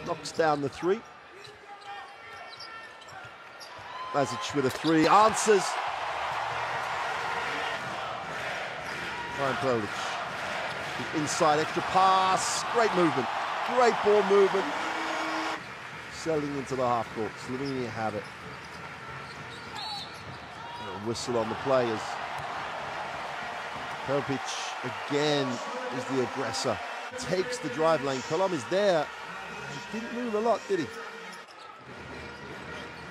knocks down the three. Vlasic with a three, answers. Ryan Polic. The inside extra pass, great movement, great ball movement. Selling into the half court, Slovenia have it. A whistle on the players. Popic again is the aggressor. Takes the drive lane, Kolom is there. He didn't move a lot, did he?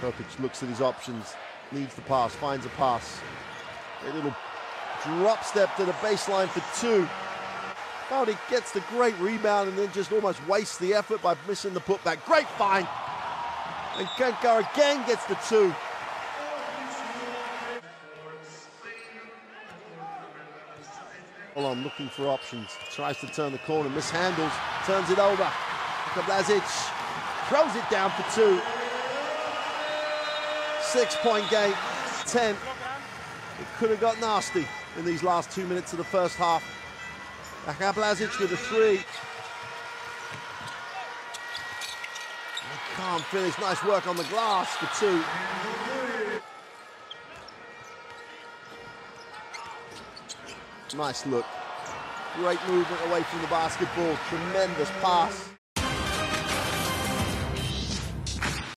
Popic looks at his options, needs the pass, finds a pass. A little drop step to the baseline for two. Popic gets the great rebound and then just almost wastes the effort by missing the putback. Great find. And Kankar again gets the two. Kolom looking for options, tries to turn the corner, mishandles, turns it over. Vlasic throws it down for two. 6-point game, 10. It could have got nasty in these last 2 minutes of the first half. Vlasic with a three. Can't finish, nice work on the glass for two. Nice look. Great movement away from the basketball, tremendous pass.